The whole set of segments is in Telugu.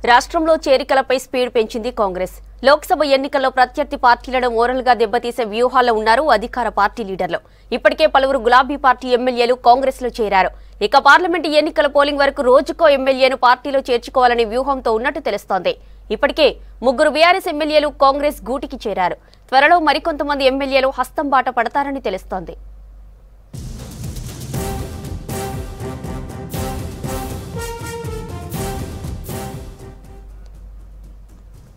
రాష్ట్రంలో చేరికలపై స్పీడ్ పెంచింది కాంగ్రెస్. లోక్సభ ఎన్నికల్లో ప్రత్యర్థి పార్టీలను మోరల్గా దెబ్బతీసే వ్యూహాల్లో ఉన్నారు అధికార పార్టీ లీడర్లు. ఇప్పటికే పలువురు గులాబీ పార్టీ ఎమ్మెల్యేలు కాంగ్రెస్ లో చేరారు. ఇక పార్లమెంటు ఎన్నికల పోలింగ్ వరకు రోజుకో ఎమ్మెల్యేను పార్టీలో చేర్చుకోవాలనే వ్యూహంతో ఉన్నట్టు తెలుస్తోంది. ఇప్పటికే 3 బీఆర్ఎస్ ఎమ్మెల్యేలు కాంగ్రెస్ గూటికి చేరారు. త్వరలో మరికొంతమంది ఎమ్మెల్యేలు హస్తం బాట పడతారని తెలుస్తోంది.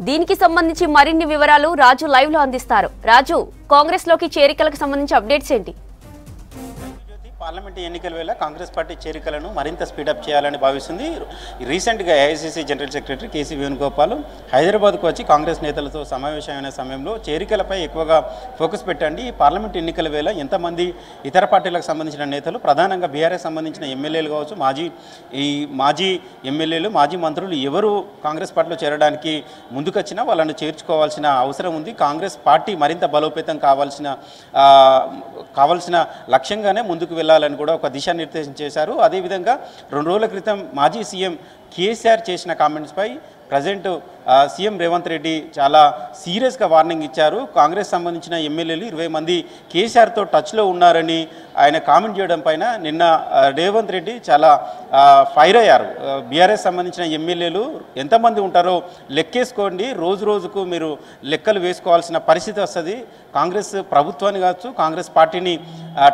దీనికి సంబంధించి మరిన్ని వివరాలు రాజు లైవ్ లో అందిస్తారు. రాజు, కాంగ్రెస్ లోకి చేరికలకు సంబంధించి అప్డేట్స్ ఏంటి? పార్లమెంట్ ఎన్నికల వేళ కాంగ్రెస్ పార్టీ చేరికలను మరింత స్పీడప్ చేయాలని భావిస్తుంది. రీసెంట్గా AICC general secretary KC Venugopal హైదరాబాద్కు వచ్చి కాంగ్రెస్ నేతలతో సమావేశమైన సమయంలో చేరికలపై ఎక్కువగా ఫోకస్ పెట్టండి. ఈ పార్లమెంట్ ఎన్నికల వేళ ఎంతమంది ఇతర పార్టీలకు సంబంధించిన నేతలు, ప్రధానంగా బీఆర్ఎస్ సంబంధించిన ఎమ్మెల్యేలు కావచ్చు, మాజీ ఎమ్మెల్యేలు, మాజీ మంత్రులు ఎవరు కాంగ్రెస్ పార్టీలో చేరడానికి ముందుకొచ్చినా వాళ్ళను చేర్చుకోవాల్సిన అవసరం ఉంది. కాంగ్రెస్ పార్టీ మరింత బలోపేతం కావాల్సిన లక్ష్యంగానే ముందుకు వెళ్ళాలని కూడా ఒక దిశానిర్దేశం చేశారు. అదేవిధంగా 2 రోజుల క్రితం మాజీ సీఎం కేసీఆర్ చేసిన కామెంట్స్పై ప్రజెంట్ సీఎం రేవంత్ రెడ్డి చాలా సీరియస్గా వార్నింగ్ ఇచ్చారు. కాంగ్రెస్ సంబంధించిన ఎమ్మెల్యేలు 20 మంది కేసీఆర్తో టచ్లో ఉన్నారని ఆయన కామెంట్ చేయడం పైన నిన్న రేవంత్ రెడ్డి చాలా ఫైర్ అయ్యారు. బీఆర్ఎస్ సంబంధించిన ఎమ్మెల్యేలు ఎంతమంది ఉంటారో లెక్కేసుకోండి, రోజుకు మీరు లెక్కలు వేసుకోవాల్సిన పరిస్థితి వస్తుంది. కాంగ్రెస్ ప్రభుత్వాన్ని కావచ్చు, కాంగ్రెస్ పార్టీని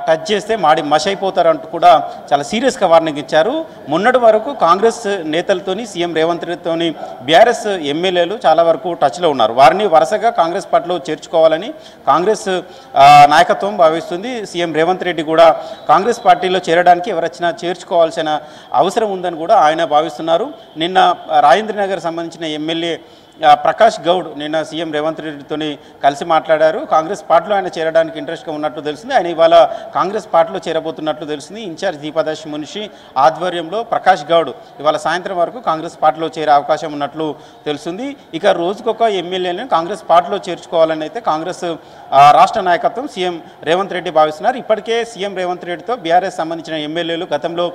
టచ్ చేస్తే మష్ అయిపోతారంటూ కూడా చాలా సీరియస్గా వార్నింగ్ ఇచ్చారు. మొన్నటి వరకు కాంగ్రెస్ నేతలతోని, సీఎం రేవంత్ రెడ్డితోని బీఆర్ఎస్ ఎమ్మెల్యేలు చాలా వరకు టచ్లో ఉన్నారు. వారిని వరుసగా కాంగ్రెస్ పార్టీలో చేర్చుకోవాలని కాంగ్రెస్ నాయకత్వం భావిస్తుంది. సీఎం రేవంత్ రెడ్డి కూడా కాంగ్రెస్ పార్టీలో చేరడానికి ఎవరొచ్చినా చేర్చుకోవాల్సిన అవసరం ఉందని కూడా ఆయన భావిస్తున్నారు. నిన్న రాజేంద్రనగర్ సంబంధించిన ఎమ్మెల్యే ప్రకాష్ గౌడ్ నిన్న సీఎం రేవంత్ రెడ్డితో కలిసి మాట్లాడారు. కాంగ్రెస్ పార్టీలో ఆయన చేరడానికి ఇంట్రెస్ట్గా ఉన్నట్లు తెలిసింది. ఆయన ఇవాళ కాంగ్రెస్ పార్టీలో చేరబోతున్నట్లు తెలిసింది. ఇన్ఛార్జ్ దీపాదాస్ మున్షి ఆధ్వర్యంలో ప్రకాష్ గౌడ్ ఇవాళ సాయంత్రం వరకు కాంగ్రెస్ పార్టీలో చేరే అవకాశం ఉన్నట్లు తెలుస్తుంది. ఇక రోజుకొక ఎమ్మెల్యేలను కాంగ్రెస్ పార్టీలో చేర్చుకోవాలని అయితే కాంగ్రెస్ రాష్ట్ర నాయకత్వం సీఎం రేవంత్ రెడ్డి భావిస్తున్నారు. ఇప్పటికే సీఎం రేవంత్ రెడ్డితో బీఆర్ఎస్ సంబంధించిన ఎమ్మెల్యేలు గతంలో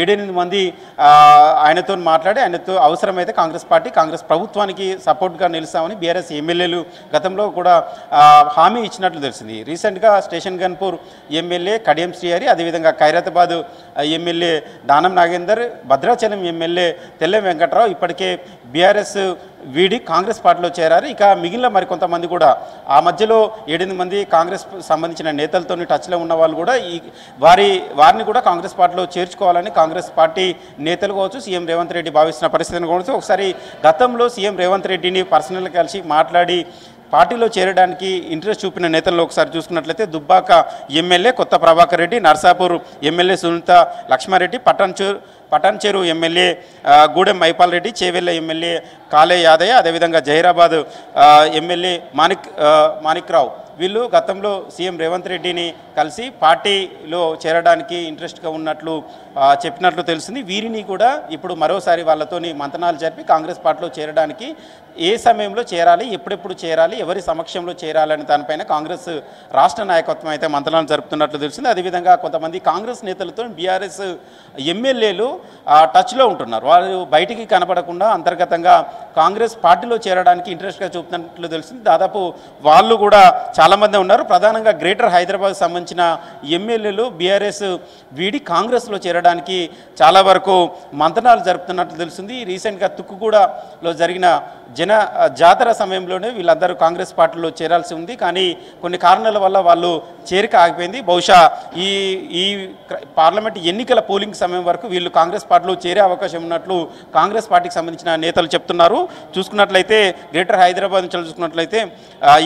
7-8 మంది ఆయనతో మాట్లాడి ఆయనతో అవసరమైతే కాంగ్రెస్ ప్రభుత్వానికి సపోర్ట్గా నిలుస్తామని బీఆర్ఎస్ ఎమ్మెల్యేలు గతంలో కూడా హామీ ఇచ్చినట్లు తెలిసింది. రీసెంట్గా స్టేషన్ గన్పూర్ ఎమ్మెల్యే కడియం శ్రీహరి, అదేవిధంగా ఖైరతాబాద్ ఎమ్మెల్యే దానం నాగేందర్, భద్రాచలం ఎమ్మెల్యే తెల్ల వెంకట్రావు ఇప్పటికే బీఆర్ఎస్ వీడి కాంగ్రెస్ పార్టీలో చేరారు. ఇక మిగిలిన మరికొంతమంది కూడా ఆ మధ్యలో 7-8 మంది కాంగ్రెస్ సంబంధించిన నేతలతో టచ్లో ఉన్న వాళ్ళు కూడా వారిని కూడా కాంగ్రెస్ పార్టీలో చేర్చుకోవాలని కాంగ్రెస్ పార్టీ నేతలు కావచ్చు, సీఎం రేవంత్ రెడ్డి భావిస్తున్న పరిస్థితిని కూడా ఒకసారి గతంలో సీఎం రేవంత్ రెడ్డిని పర్సనల్గా కలిసి మాట్లాడి పార్టీలో చేరడానికి ఇంట్రెస్ట్ చూపిన నేతల్లో ఒకసారి చూసుకున్నట్లయితే Dubbaka MLA Kotha Prabhakar Reddy, Narsapur MLA Sunitha Laxma Reddy, Patancheru MLA Gudem Mahipal Reddy, Chevella MLA Kale Yadaiah, అదేవిధంగా జహీరాబాద్ ఎమ్మెల్యే మాణిక్రావు వీళ్ళు గతంలో సీఎం రేవంత్ రెడ్డిని కలిసి పార్టీలో చేరడానికి ఇంట్రెస్ట్గా ఉన్నట్లు చెప్పినట్లు తెలిసింది. వీరిని కూడా ఇప్పుడు మరోసారి వాళ్ళతోని మంతనాలు జరిపి కాంగ్రెస్ పార్టీలో చేరడానికి ఏ సమయంలో చేరాలి, ఎప్పుడెప్పుడు చేరాలి, ఎవరి సమక్షంలో చేరాలని దానిపైన కాంగ్రెస్ రాష్ట్ర నాయకత్వం అయితే మంతనాలు జరుపుతున్నట్లు తెలిసింది. అదేవిధంగా కొంతమంది కాంగ్రెస్ నేతలతో బీఆర్ఎస్ ఎమ్మెల్యేలు టచ్లో ఉంటున్నారు. వారు బయటికి కనపడకుండా అంతర్గతంగా కాంగ్రెస్ పార్టీలో చేరడానికి ఇంట్రెస్ట్గా చూపుతున్నట్లు తెలిసింది. దాదాపు వాళ్ళు కూడా చాలామంది ఉన్నారు. ప్రధానంగా గ్రేటర్ హైదరాబాద్ సంబంధించిన ఎమ్మెల్యేలు బీఆర్ఎస్ వీడి కాంగ్రెస్లో చేరడానికి చాలా వరకు మంతనాలు జరుపుతున్నట్లు తెలిసింది. రీసెంట్గా తుక్కుగూడలో జరిగిన జాతర సమయంలోనే వీళ్ళందరూ కాంగ్రెస్ పార్టీలో చేరాల్సి ఉంది. కానీ కొన్ని కారణాల వల్ల వాళ్ళు చేరిక ఆగిపోయింది. బహుశా ఈ పార్లమెంట్ ఎన్నికల పోలింగ్ సమయం వరకు వీళ్ళు కాంగ్రెస్ పార్టీలో చేరే అవకాశం ఉన్నట్లు కాంగ్రెస్ పార్టీకి సంబంధించిన నేతలు చెప్తున్నారు. చూసుకున్నట్లయితే గ్రేటర్ హైదరాబాద్ నుంచి చూసుకున్నట్లయితే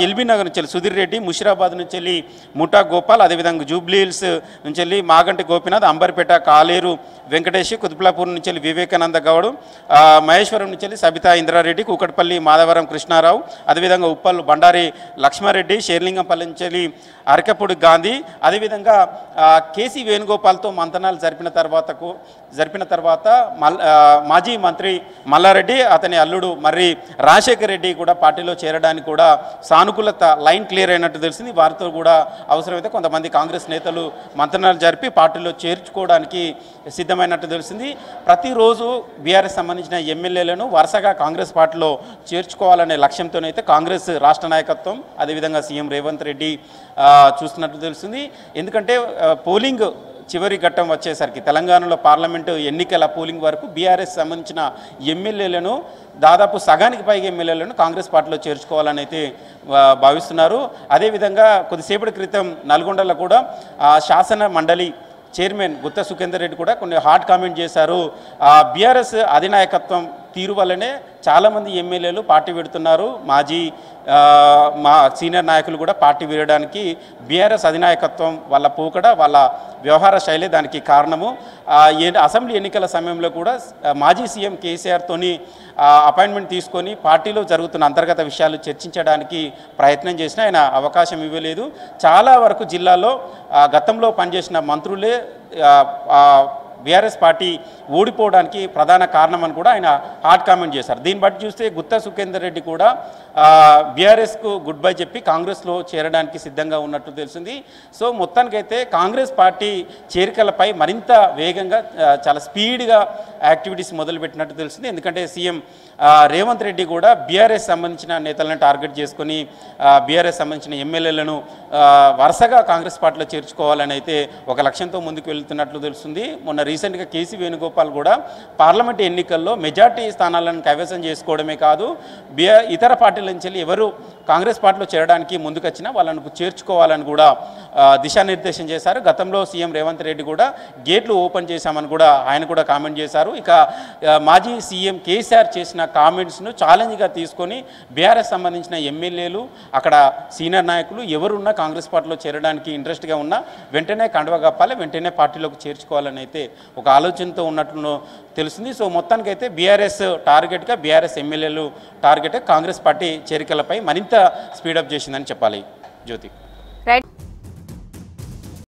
ఎల్బీ నగర్ నుంచి సుధీర్ రెడ్డి, ముషిరాబాద్ నుంచి వెళ్ళి ముఠా గోపాల్, అదేవిధంగా జూబ్లీహిల్స్ నుంచి వెళ్ళి మాగంటి గోపినాథ్, అంబర్పేట కాలేరు వెంకటేష్, కుతుబ్లాపూర్ నుంచి వెళ్ళి వివేకానంద గౌడ్, మహేశ్వరం నుంచి వెళ్ళి సబితా ఇంద్రారెడ్డి, కూకట్పల్లి మాధవరం కృష్ణారావు, అదేవిధంగా ఉప్పల్ బండారి లక్ష్మారెడ్డి, షేర్లింగంపల్లి నుంచి వెళ్ళి అరకపూడి గాంధీ, అదేవిధంగా కేసీ వేణుగోపాల్తో మంతనాలు జరిపిన తర్వాత మాజీ మంత్రి మల్లారెడ్డి, అతని అల్లుడు మర్రి రాజశేఖర్ రెడ్డి కూడా పార్టీలో చేరడానికి కూడా సానుకూలత లైన్ క్లియర్ అయినట్టు తెలిసింది. వారితో కూడా అవసరమైతే కొంతమంది కాంగ్రెస్ నేతలు మంత్రణాలు జరిపి పార్టీలో చేర్చుకోవడానికి సిద్ధమైనట్టు తెలిసింది. ప్రతిరోజు బీఆర్ఎస్ సంబంధించిన ఎమ్మెల్యేలను వరుసగా కాంగ్రెస్ పార్టీలో చేర్చుకోవాలనే లక్ష్యంతోనైతే కాంగ్రెస్ రాష్ట్ర నాయకత్వం అదేవిధంగా సీఎం రేవంత్ రెడ్డి చూస్తున్నట్టు తెలిసింది. ఎందుకంటే పోలింగ్ చివరి ఘట్టం వచ్చేసరికి తెలంగాణలో పార్లమెంటు ఎన్నికల పోలింగ్ వరకు బీఆర్ఎస్ సంబంధించిన ఎమ్మెల్యేలను దాదాపు సగానికి పైగా ఎమ్మెల్యేలను కాంగ్రెస్ పార్టీలో చేర్చుకోవాలని అయితే భావిస్తున్నారు. అదేవిధంగా కొద్దిసేపటి క్రితం నల్గొండలో కూడా శాసన మండలి చైర్మన్ గుత్తా సుఖేందర్ రెడ్డి కూడా కొన్ని హాట్ కామెంట్ చేశారు. బీఆర్ఎస్ అధినాయకత్వం తీరు వల్లనే చాలామంది ఎమ్మెల్యేలు పార్టీ పెడుతున్నారు. మా సీనియర్ నాయకులు కూడా పార్టీ వీడడానికి బీఆర్ఎస్ అధినాయకత్వం వాళ్ళ పోకడ, వాళ్ళ వ్యవహార శైలి దానికి కారణము. అసెంబ్లీ ఎన్నికల సమయంలో కూడా మాజీ సీఎం కేసీఆర్తోని అపాయింట్మెంట్ తీసుకొని పార్టీలో జరుగుతున్న అంతర్గత విషయాలు చర్చించడానికి ప్రయత్నం చేసినా ఆయన అవకాశం ఇవ్వలేదు. చాలా వరకు జిల్లాలో గతంలో పనిచేసిన మంత్రులే బీఆర్ఎస్ పార్టీ ఓడిపోవడానికి ప్రధాన కారణం అని కూడా ఆయన హాట్ కామెంట్ చేశారు. దీన్ని బట్టి చూస్తే గుత్తా సుఖేందర్ రెడ్డి కూడా బీఆర్ఎస్కు గుడ్ బై చెప్పి కాంగ్రెస్లో చేరడానికి సిద్ధంగా ఉన్నట్టు తెలిసింది. సో మొత్తానికైతే కాంగ్రెస్ పార్టీ చేరికలపై మరింత వేగంగా చాలా స్పీడ్గా యాక్టివిటీస్ మొదలుపెట్టినట్టు తెలిసింది. ఎందుకంటే సీఎం రేవంత్ రెడ్డి కూడా బీఆర్ఎస్ సంబంధించిన నేతలను టార్గెట్ చేసుకొని బీఆర్ఎస్ సంబంధించిన ఎమ్మెల్యేలను వరుసగా కాంగ్రెస్ పార్టీలో చేర్చుకోవాలని అయితే ఒక లక్ష్యంతో ముందుకు వెళ్తున్నట్లు తెలుస్తుంది. మొన్న రీసెంట్గా కేసీ వేణుగోపాల్ కూడా పార్లమెంట్ ఎన్నికల్లో మెజార్టీ స్థానాలను కైవసం చేసుకోవడమే కాదు, ఇతర పార్టీల నుంచి ఎవరు కాంగ్రెస్ పార్టీలో చేరడానికి ముందుకొచ్చినా వాళ్ళను చేర్చుకోవాలని కూడా దిశానిర్దేశం చేశారు. గతంలో సీఎం రేవంత్ రెడ్డి కూడా గేట్లు ఓపెన్ చేశామని కూడా ఆయన కూడా కామెంట్ చేశారు. ఇక మాజీ సీఎం కేసీఆర్ చేసిన కామెంట్స్ను ఛాలెంజ్గా తీసుకొని బీఆర్ఎస్ సంబంధించిన ఎమ్మెల్యేలు, అక్కడ సీనియర్ నాయకులు ఎవరున్నా కాంగ్రెస్ పార్టీలో చేరడానికి ఇంట్రెస్ట్గా ఉన్నా వెంటనే కండువా కప్పాలి, వెంటనే పార్టీలోకి చేర్చుకోవాలని అయితే ఒక ఆలోచనతో ఉన్నట్లు తెలుస్తుంది. సో మొత్తానికైతే బీఆర్ఎస్ టార్గెట్గా బీఆర్ఎస్ ఎమ్మెల్యేలు టార్గెట్ కాంగ్రెస్ పార్టీ చేరికలపై మరింత స్పీడప్ చేసిందని చెప్పాలి. జ్యోతి.